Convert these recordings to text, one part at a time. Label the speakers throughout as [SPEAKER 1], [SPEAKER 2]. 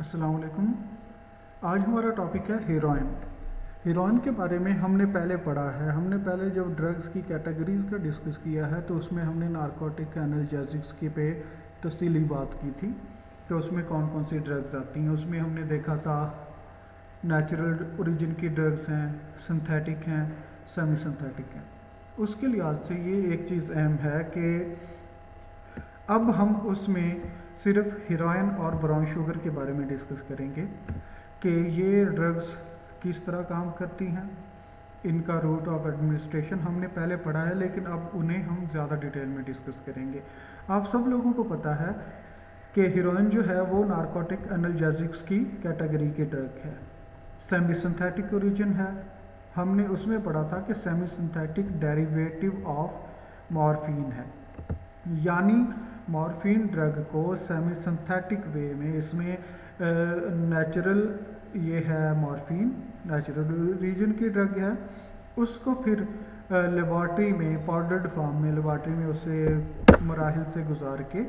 [SPEAKER 1] अस्सलाम वालेकुम। आज हमारा टॉपिक है हीरोइन। हीरोइन के बारे में हमने पहले पढ़ा है। हमने पहले जब ड्रग्स की कैटेगरीज़ का डिस्कस किया है तो उसमें हमने नारकोटिक एनाल्जेसिक्स की पे तफसीली बात की थी कि उसमें कौन कौन सी ड्रग्स आती हैं। उसमें हमने देखा था नेचुरल ओरिजिन की ड्रग्स हैं, सिंथेटिक हैं, सेमी सिंथेटिक हैं। उसके लिहाज से ये एक चीज़ अहम है कि अब हम उसमें सिर्फ हीरोइन और ब्राउन शुगर के बारे में डिस्कस करेंगे कि ये ड्रग्स किस तरह काम करती हैं, इनका रूट ऑफ एडमिनिस्ट्रेशन हमने पहले पढ़ा है, लेकिन अब उन्हें हम ज़्यादा डिटेल में डिस्कस करेंगे। आप सब लोगों को पता है कि हीरोइन जो है वो नारकोटिक एनाल्जेसिक्स की कैटेगरी की ड्रग है। सेमी सिंथेटिक ओरिजिन है। हमने उसमें पढ़ा था कि semi synthetic derivative of morphine है, यानी मॉर्फिन ड्रग को सेमी सिंथेटिक वे में इसमें नेचुरल ये है मॉर्फिन नेचुरल ओरिजिन की ड्रग है, उसको फिर लेबॉर्ट्री में पाउडर्ड फॉर्म में लेबॉर्ट्री में उसे मराहिल से गुजार के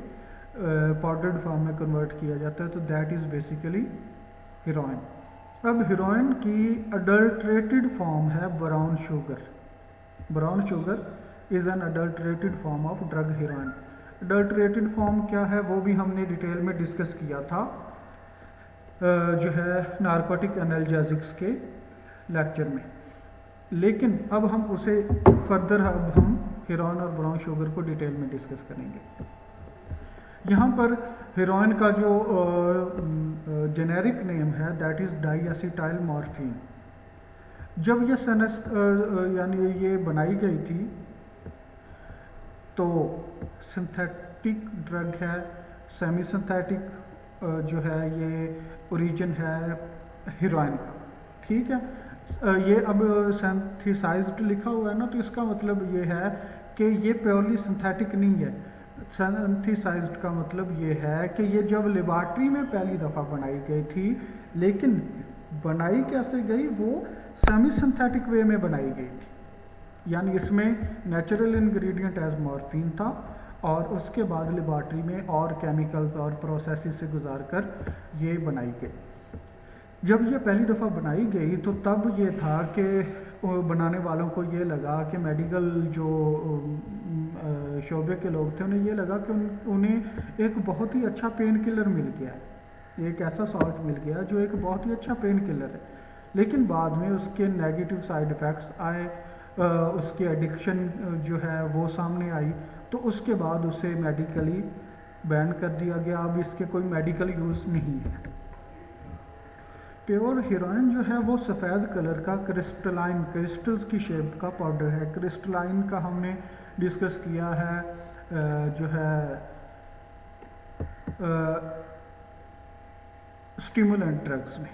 [SPEAKER 1] पाउडर्ड फॉर्म में कन्वर्ट किया जाता है, तो दैट इज़ बेसिकली हीरोइन। अब हीरोइन की अडल्ट्रेटेड फॉर्म है brown sugar. Brown sugar is an adulterated form of drug heroine. Adulterated form क्या है वो भी हमने डिटेल में डिस्कस किया था जो है नारकोटिक एनाल्जेसिक्स के लेक्चर में, लेकिन अब हम उसे फर्दर अब हम हीरोइन और ब्राउन शुगर को डिटेल में डिस्कस करेंगे। यहाँ पर हीरोइन का जो जेनेरिक नेम है दैट इज़ डाईएसिटाइल मॉर्फिन। जब ये यानी ये बनाई गई थी तो सिंथेटिक ड्रग है, सेमी सिंथेटिक जो है ये ओरिजिन है हीरोइन का, ठीक है। ये अब सिंथेसाइज्ड लिखा हुआ है ना, तो इसका मतलब ये है कि ये प्योरली सिंथेटिक नहीं है। सिंथेसाइज्ड का मतलब ये है कि ये जब लेबॉर्ट्री में पहली दफ़ा बनाई गई थी, लेकिन बनाई कैसे गई, वो सेमी सिंथेटिक वे में बनाई गई थी, यानी इसमें नेचुरल इंग्रेडिएंट एज मॉर्फिन था और उसके बाद लेबॉर्ट्री में और केमिकल्स और प्रोसेसेस से गुजार कर ये बनाई गई। जब ये पहली दफ़ा बनाई गई तो तब ये था कि बनाने वालों को ये लगा कि मेडिकल जो शोबे के लोग थे उन्हें ये लगा कि उन्हें एक बहुत ही अच्छा पेन किलर मिल गया, एक ऐसा सॉल्ट मिल गया जो एक बहुत ही अच्छा पेन किलर है, लेकिन बाद में उसके नेगेटिव साइड इफ़ेक्ट्स आए, उसकी एडिक्शन जो है वो सामने आई, तो उसके बाद उसे मेडिकली बैन कर दिया गया। अब इसके कोई मेडिकल यूज़ नहीं है। प्योर हीरोइन जो है वो सफ़ेद कलर का क्रिस्टलाइन क्रिस्टल्स की शेप का पाउडर है। क्रिस्टलाइन का हमने डिस्कस किया है जो है स्टिमुलेंट ड्रग्स में।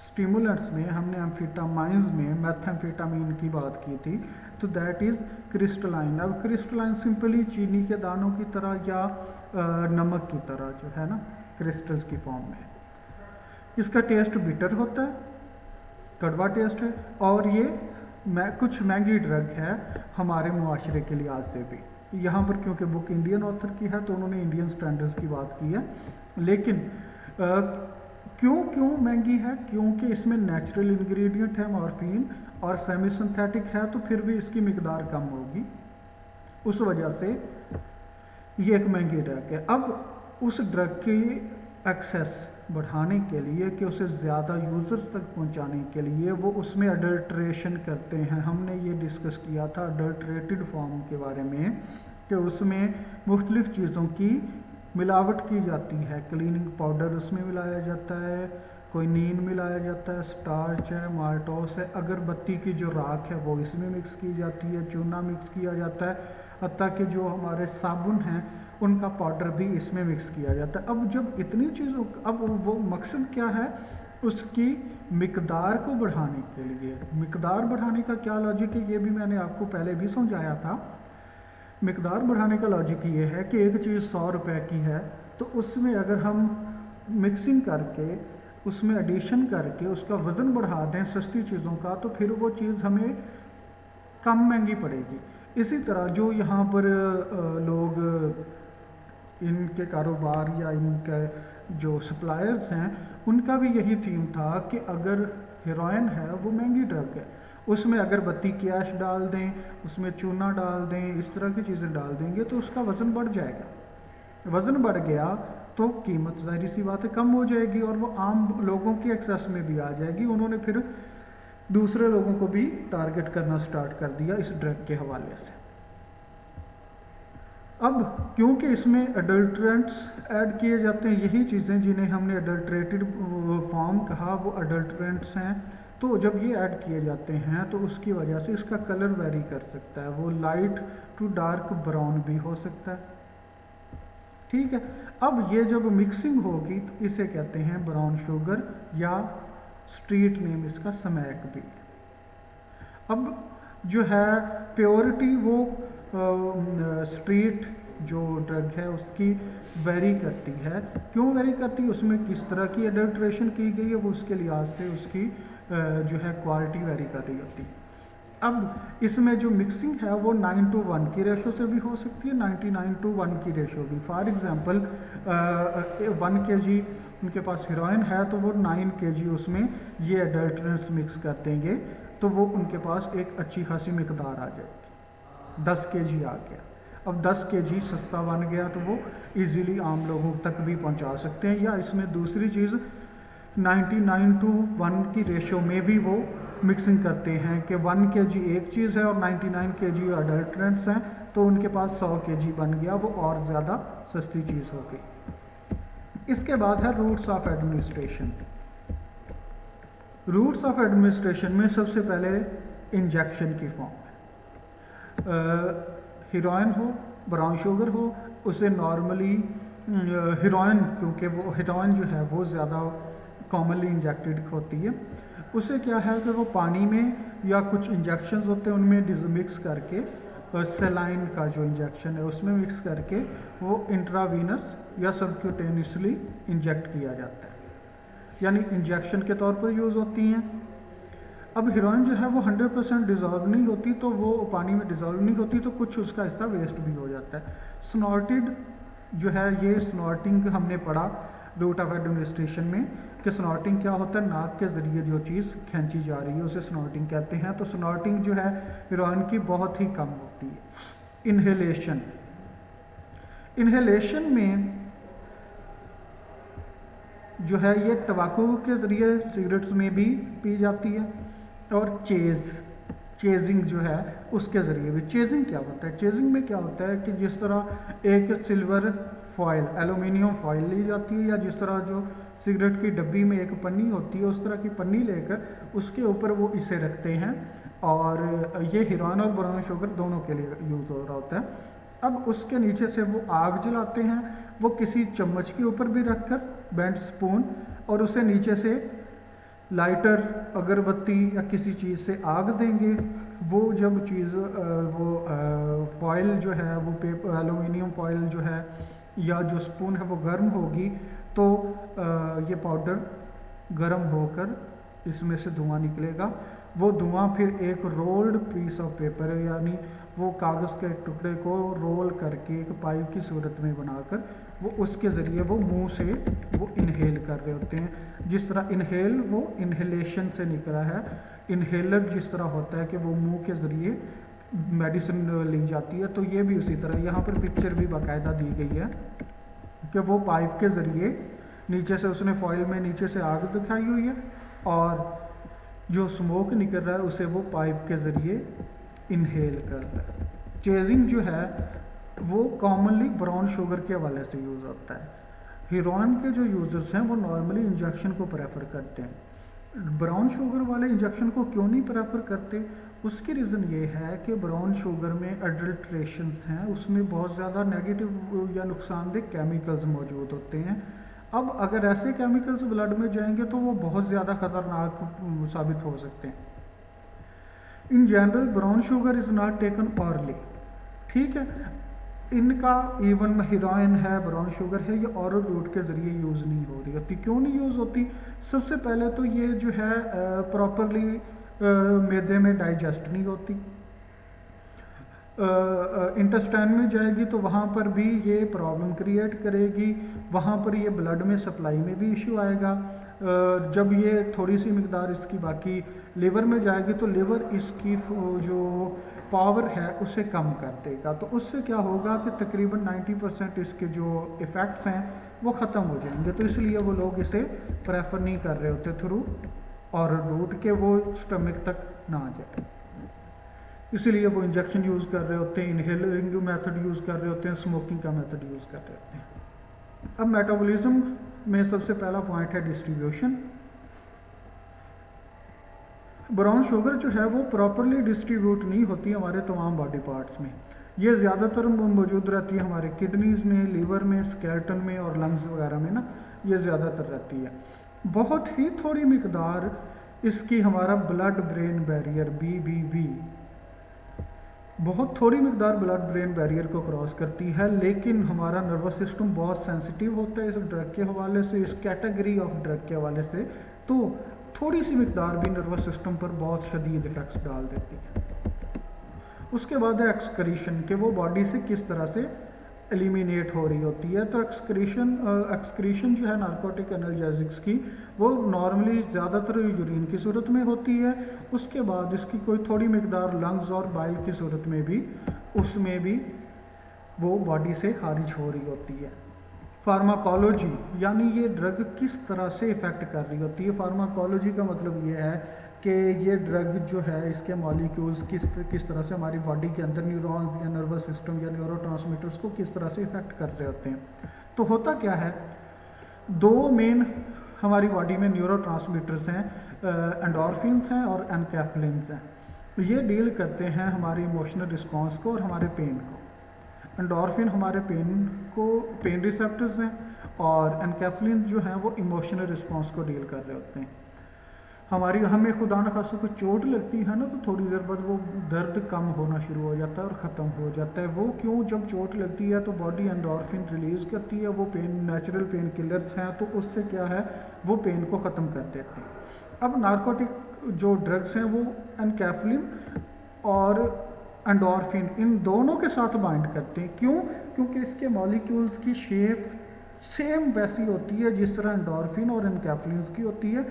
[SPEAKER 1] स्टिमुलेंट्स में हमने एम्फेटामाइंस में मेथाम्फेटामिन की बात की थी, तो दैट इज़ क्रिस्टलाइन। अब क्रिस्टलाइन सिंपली चीनी के दानों की तरह या नमक की तरह जो है ना क्रिस्टल्स की फॉर्म में। इसका टेस्ट बिटर होता है, कड़वा टेस्ट है, और ये कुछ महंगी ड्रग है हमारे मुआशरे के लिहाज से भी। यहाँ पर क्योंकि बुक इंडियन ऑथर की है तो उन्होंने इंडियन स्टैंडर्ड्स की बात की है, लेकिन क्यों महंगी है, क्योंकि इसमें नेचुरल इंग्रेडिएंट है मॉर्फिन और सेमी सिंथेटिक है, तो फिर भी इसकी मिकदार कम होगी, उस वजह से ये एक महंगी ड्रग है। अब उस ड्रग की एक्सेस बढ़ाने के लिए कि उसे ज़्यादा यूज़र्स तक पहुंचाने के लिए वो उसमें अडल्ट्रेशन करते हैं। हमने ये डिस्कस किया था अडल्ट्रेटेड फॉर्म के बारे में कि उसमें मुख्तलिफ़ चीज़ों की मिलावट की जाती है। क्लीनिंग पाउडर उसमें मिलाया जाता है, कोई नीन मिलाया जाता है, स्टार्च है, माल्टोस है, अगरबत्ती की जो राख है वो इसमें मिक्स की जाती है, चूना मिक्स किया जाता है, हत्ता कि जो हमारे साबुन हैं उनका पाउडर भी इसमें मिक्स किया जाता है। अब जब इतनी चीज़ों अब वो मकसद क्या है, उसकी मिकदार को बढ़ाने के लिए। मिकदार बढ़ाने का क्या लॉजिक है ये भी मैंने आपको पहले भी समझाया था। मिकदार बढ़ाने का लॉजिक ये है कि एक चीज़ 100 रुपए की है, तो उसमें अगर हम मिक्सिंग करके उसमें एडिशन करके उसका वज़न बढ़ा दें सस्ती चीज़ों का, तो फिर वो चीज़ हमें कम महंगी पड़ेगी। इसी तरह जो यहाँ पर लोग इनके कारोबार या इनके जो सप्लायर्स हैं उनका भी यही थीम था कि अगर हेरोइन है वो महंगी ड्रग है, उसमें अगरबत्ती कैश डाल दें, उसमें चूना डाल दें, इस तरह की चीज़ें डाल देंगे तो उसका वज़न बढ़ जाएगा। वज़न बढ़ गया तो कीमत ज़ाहिर सी बात है कम हो जाएगी और वो आम लोगों की एक्सेस में भी आ जाएगी। उन्होंने फिर दूसरे लोगों को भी टारगेट करना स्टार्ट कर दिया इस ड्रग के हवाले से। अब क्योंकि इसमें अडल्ट्रेंट्स ऐड किए जाते हैं, यही चीज़ें जिन्हें हमने अडल्ट्रेटेड फॉर्म कहा वो अडल्ट्रेंट्स हैं, तो जब ये ऐड किए जाते हैं तो उसकी वजह से इसका कलर वेरी कर सकता है, वो लाइट टू डार्क ब्राउन भी हो सकता है। ठीक है, अब ये जब मिक्सिंग होगी तो इसे कहते हैं ब्राउन शुगर या स्ट्रीट नेम इसका स्मैक भी। अब जो है प्योरिटी वो स्ट्रीट जो ड्रग है उसकी वेरी करती है। क्यों वेरी करती है? उसमें किस तरह की अडल्ट्रेशन की गई है वो उसके लिहाज से उसकी जो है क्वालिटी वेरी कर रही होती है। अब इसमें जो मिक्सिंग है वो 9:1 की रेशो से भी हो सकती है, 99:1 की रेशो भी। फॉर एग्जांपल 1 kg उनके पास हीरोइन है तो वो 9 kg उसमें ये अडल्ट्रेंट्स मिक्स कर देंगे तो वो उनके पास एक अच्छी खासी मिकदार आ जाएगी। 10 kg आ गया। अब 10 kg सस्ता बन गया तो वो इजीली आम लोगों तक भी पहुंचा सकते हैं। या इसमें दूसरी चीज़ 99:1 की रेशो में भी वो मिक्सिंग करते हैं कि 1 kg एक चीज़ है और 99 kg अडल्ट्रेंट्स हैं तो उनके पास 100 kg बन गया, वो और ज़्यादा सस्ती चीज़ हो गई। इसके बाद है roots of administration. Roots of administration में सबसे पहले इंजेक्शन की फॉर्म है। हीरोइन हो, ब्राउन शुगर हो, उसे नॉर्मली हीरोइन, क्योंकि वो हीरोइन जो है वो ज़्यादा कॉमनली इंजेक्टेड होती है, उसे क्या है कि वो पानी में या कुछ इंजेक्शंस होते हैं उनमें मिक्स करके सेलाइन का जो इंजेक्शन है उसमें मिक्स करके वो इंट्रावीनस या सबक्यूटेनियसली इंजेक्ट किया जाता है, यानी इंजेक्शन के तौर पर यूज़ होती हैं। अब हीरोइन जो है वो 100% डिज़ोल्व नहीं होती, तो वो पानी में डिज़ोल्व नहीं होती तो कुछ उसका हिस्सा वेस्ट भी हो जाता है। स्नॉर्टेड जो है, ये स्नॉर्टिंग हमने पढ़ा रूट ऑफ एडमिनिस्ट्रेशन में कि स्नॉर्टिंग क्या होता है, नाक के ज़रिए जो चीज़ खींची जा रही है उसे स्नॉर्टिंग कहते हैं। तो स्नॉर्टिंग जो है हीरोइन की बहुत ही कम होती है। इन्हेलेशन, इन्हेलेशन में जो है ये टबाकू के ज़रिए सिगरेट्स में भी पी जाती है और चेजिंग जो है उसके ज़रिए भी। चेजिंग क्या होता है? चेजिंग में क्या होता है कि जिस तरह एक सिल्वर फॉयल, एलुमिनियम फॉयल ली जाती है, या जिस तरह जो सिगरेट की डब्बी में एक पन्नी होती है उस तरह की पन्नी लेकर उसके ऊपर वो इसे रखते हैं, और ये हीरोइन और ब्राउन शुगर दोनों के लिए यूज़ हो रहा होता है। अब उसके नीचे से वो आग जलाते हैं, वो किसी चम्मच के ऊपर भी रखकर बेंट स्पून, और उसे नीचे से लाइटर, अगरबत्ती या किसी चीज़ से आग देंगे। वो जब चीज़ वो फॉयल जो है वो पेपर एलुमिनियम फॉयल जो है या जो स्पून है वो गर्म होगी तो ये पाउडर गर्म होकर इसमें से धुआं निकलेगा। वो धुआं फिर एक रोल्ड पीस ऑफ पेपर, यानी वो कागज़ के टुकड़े को रोल करके एक पाइप की सूरत में बनाकर वो उसके ज़रिए वो मुंह से वो इनहेल कर रहे होते हैं। जिस तरह इनहेल वो इनहेलेशन से निकला है, इनहेलर जिस तरह होता है कि वो मुंह के ज़रिए मेडिसिन ली जाती है, तो ये भी उसी तरह। यहाँ पर पिक्चर भी बाकायदा दी गई है कि वो पाइप के ज़रिए नीचे से उसने फॉइल में नीचे से आग दिखाई हुई है और जो स्मोक निकल रहा है उसे वो पाइप के ज़रिए इनहेल कर रहा है। चेजिंग जो है वो कॉमनली ब्राउन शुगर के हवाले से यूज़ होता है। हीरोइन के जो यूज़र्स हैं वो नॉर्मली इंजेक्शन को प्रेफर करते हैं। ब्राउन शुगर वाले इंजेक्शन को क्यों नहीं प्रेफर करते? उसकी रीज़न ये है कि ब्राउन शुगर में अडल्ट्रेशंस हैं, उसमें बहुत ज़्यादा नेगेटिव या नुकसानदेह केमिकल्स मौजूद होते हैं। अब अगर ऐसे केमिकल्स ब्लड में जाएंगे तो वो बहुत ज़्यादा ख़तरनाक साबित हो सकते हैं। In general brown sugar is not taken hourly, ठीक है। इनका इवन हीरोइन है, ब्राउन शुगर है, ये ओरल रूट के ज़रिए यूज़ नहीं हो रही होती। क्यों नहीं यूज़ होती? सबसे पहले तो ये जो है प्रॉपरली मैदे में डाइजेस्ट नहीं होती। इंटेस्टाइन में जाएगी तो वहाँ पर भी ये प्रॉब्लम क्रिएट करेगी, वहाँ पर ये ब्लड में सप्लाई में भी इशू आएगा। जब ये थोड़ी सी मिकदार इसकी बाकी लिवर में जाएगी तो लिवर इसकी जो पावर है उसे कम कर देगा, तो उससे क्या होगा कि तकरीबन 90% इसके जो इफ़ेक्ट्स हैं वो ख़त्म हो जाएंगे। तो इसलिए वो लोग इसे प्रेफर नहीं कर रहे होते थ्रू और रूट के वो स्टमक तक ना आ जाए, इसलिए वो इंजेक्शन यूज़ कर रहे होते हैं, इनहेलिंग मेथड यूज़ कर रहे होते हैं, स्मोकिंग का मेथड यूज़ कर रहे होते हैं। अब मेटाबॉलिज्म में सबसे पहला पॉइंट है डिस्ट्रीब्यूशन। ब्राउन शुगर जो है वो प्रॉपरली डिस्ट्रीब्यूट नहीं होती हमारे तमाम बॉडी पार्ट्स में। ये ज़्यादातर मौजूद रहती है हमारे किडनीज़ में, लीवर में, स्केलेटन में और लंग्स वगैरह में ना, ये ज़्यादातर रहती है। बहुत ही थोड़ी मिकदार इसकी हमारा ब्लड ब्रेन बैरियर BBB, बहुत थोड़ी मिकदार ब्लड ब्रेन बैरियर को क्रॉस करती है, लेकिन हमारा नर्वस सिस्टम बहुत सेंसिटिव होता है इस ड्रग के हवाले से, इस कैटेगरी ऑफ ड्रग के हवाले से, तो थोड़ी सी मिकदार भी नर्वस सिस्टम पर बहुत शदीद इफेक्ट्स डाल देती है। उसके बाद है एक्सक्रीशन, कि वो बॉडी से किस तरह से एलिमिनेट हो रही होती है। तो एक्सक्रीशन जो है नार्कोटिक एनाल्जेसिक्स की, वो नॉर्मली ज़्यादातर यूरिन की सूरत में होती है, उसके बाद इसकी कोई थोड़ी मिकदार लंग्स और बाइल की सूरत में भी, उसमें भी वो बॉडी से खारिज हो रही होती है। फार्माकोलॉजी, यानी ये ड्रग किस तरह से इफ़ेक्ट कर रही होती है। फार्माकोलॉजी का मतलब ये है कि ये ड्रग जो है इसके मॉलिक्यूल्स किस तरह से हमारी बॉडी के अंदर न्यूरॉन्स या नर्वस सिस्टम या न्यूरोट्रांसमीटर्स को किस तरह से इफ़ेक्ट कर रहे होते हैं। तो होता क्या है, दो मेन हमारी बॉडी में न्यूरोट्रांसमीटर्स हैं, एंडोर्फिन्स हैं और एनकैफ्लिन्स हैं। ये डील करते हैं हमारे इमोशनल रिस्पॉन्स को और हमारे पेन को। एंडोर्फिन हमारे पेन रिसेप्टर्स हैं और एनकैफ्लिन जो हैं वो इमोशनल रिस्पॉन्स को डील कर रहे होते हैं। हमें खुदा न खासा कोई चोट लगती है ना, तो थोड़ी देर बाद वो दर्द कम होना शुरू हो जाता है और ख़त्म हो जाता है। वो क्यों, जब चोट लगती है तो बॉडी एंडोर्फिन रिलीज़ करती है, वो नेचुरल पेन किलर्स हैं, तो उससे क्या है वो पेन को ख़त्म कर देते हैं। अब नार्कोटिक जो ड्रग्स हैं वो एनकैफ्लिन और एंडोर्फिन इन दोनों के साथ बाइंड करते हैं। क्यों? क्योंकि इसके मॉलिक्यूल्स की शेप सेम वैसी होती है जिस तरह एंडोर्फिन और एनकैफ्लिन्स की होती है।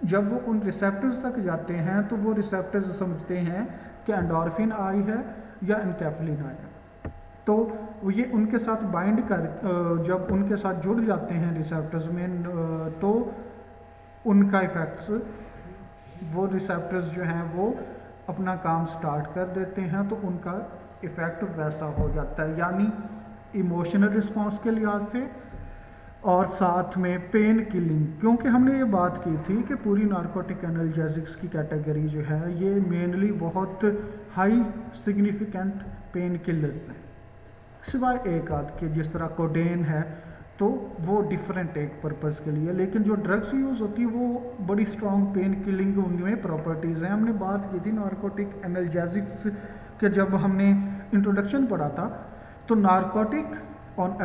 [SPEAKER 1] जब वो उन रिसेप्टर्स तक जाते हैं तो वो रिसेप्टर्स समझते हैं कि एंडोर्फिन आई है या एनकैफ्लिन आया, तो ये उनके साथ बाइंड कर जब उनके साथ जुड़ जाते हैं रिसेप्टर्स में, तो उनका इफेक्ट्स, वो रिसेप्टर्स जो हैं वो अपना काम स्टार्ट कर देते हैं, तो उनका इफ़ेक्ट वैसा हो जाता है, यानी इमोशनल रिस्पॉन्स के लिहाज से और साथ में पेन किलिंग। क्योंकि हमने ये बात की थी कि पूरी नार्कोटिक एनाल्जेसिक्स की कैटेगरी जो है ये मेनली बहुत हाई सिग्निफिकेंट पेन किलर्स हैं, सिवाय एक आध के, जिस तरह कोडेन है तो वो डिफरेंट एक पर्पज़ के लिए, लेकिन जो ड्रग्स यूज़ होती है वो बड़ी स्ट्रॉन्ग पेन किलिंग उनमें प्रॉपर्टीज़ हैं। हमने बात की थी नार्कोटिक एनाल्जेसिक्स के, जब हमने इंट्रोडक्शन पढ़ा था, तो नार्कोटिक और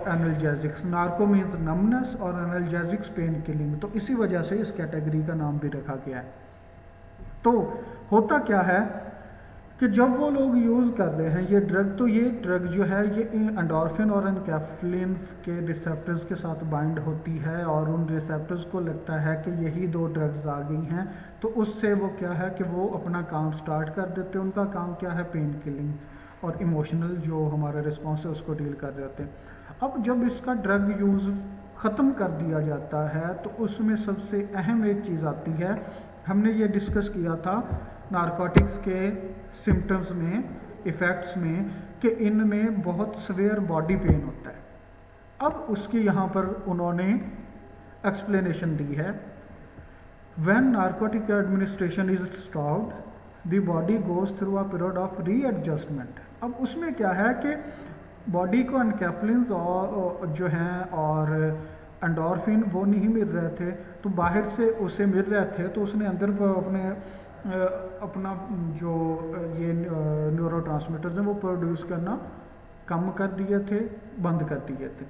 [SPEAKER 1] एनाल्जेसिक्स, नार्को मीन्स नमनेस और एनाल्जेसिक्स पेन किलिंग, तो इसी वजह से इस कैटेगरी का नाम भी रखा गया है। तो होता क्या है कि जब वो लोग यूज़ कर रहे हैं ये ड्रग, तो ये ड्रग जो है ये एंडोर्फिन और एनकैफ्लिन्स के रिसेप्टर्स के साथ बाइंड होती है और उन रिसेप्टर्स को लगता है कि यही दो ड्रग्स आ गई हैं, तो उससे वो क्या है कि वो अपना काम स्टार्ट कर देते हैं। उनका काम क्या है, पेन किलिंग और इमोशनल जो हमारा रिस्पॉन्स है उसको डील कर रहे होते हैं। अब जब इसका ड्रग यूज़ ख़त्म कर दिया जाता है तो उसमें सबसे अहम एक चीज़ आती है, हमने ये डिस्कस किया था नारकोटिक्स के सिम्टम्स में, इफ़ेक्ट्स में, कि इनमें बहुत सीवियर बॉडी पेन होता है। अब उसकी यहाँ पर उन्होंने एक्सप्लेनेशन दी है, when narcotic administration is stopped the body goes through a period of readjustment. अब उसमें क्या है कि बॉडी को एनकैफ्लिन्स और जो हैं और एंडोर्फिन वो नहीं मिल रहे थे, तो बाहर से उसे मिल रहे थे, तो उसने अंदर अपना जो ये न्यूरोट्रांसमीटर्स हैं वो प्रोड्यूस करना कम कर दिए थे, बंद कर दिए थे।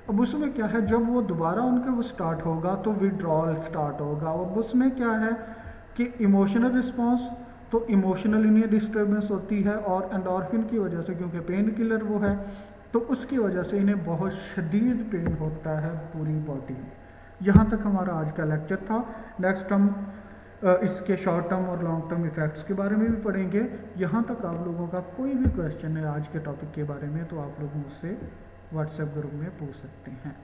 [SPEAKER 1] अब उसमें क्या है, जब वो दोबारा उनके वो स्टार्ट होगा तो विड्रॉल स्टार्ट होगा। अब उसमें क्या है कि इमोशनल रिस्पॉन्स तो इमोशनल इन्हें डिस्टर्बेंस होती है, और एंडोर्फिन की वजह से, क्योंकि पेन किलर वो है, तो उसकी वजह से इन्हें बहुत शदीद पेन होता है पूरी बॉडी में। यहाँ तक हमारा आज का लेक्चर था। नेक्स्ट हम इसके शॉर्ट टर्म और लॉन्ग टर्म इफ़ेक्ट्स के बारे में भी पढ़ेंगे। यहाँ तक आप लोगों का कोई भी क्वेश्चन है आज के टॉपिक के बारे में तो आप लोग मुझसे व्हाट्सएप ग्रुप में पूछ सकते हैं।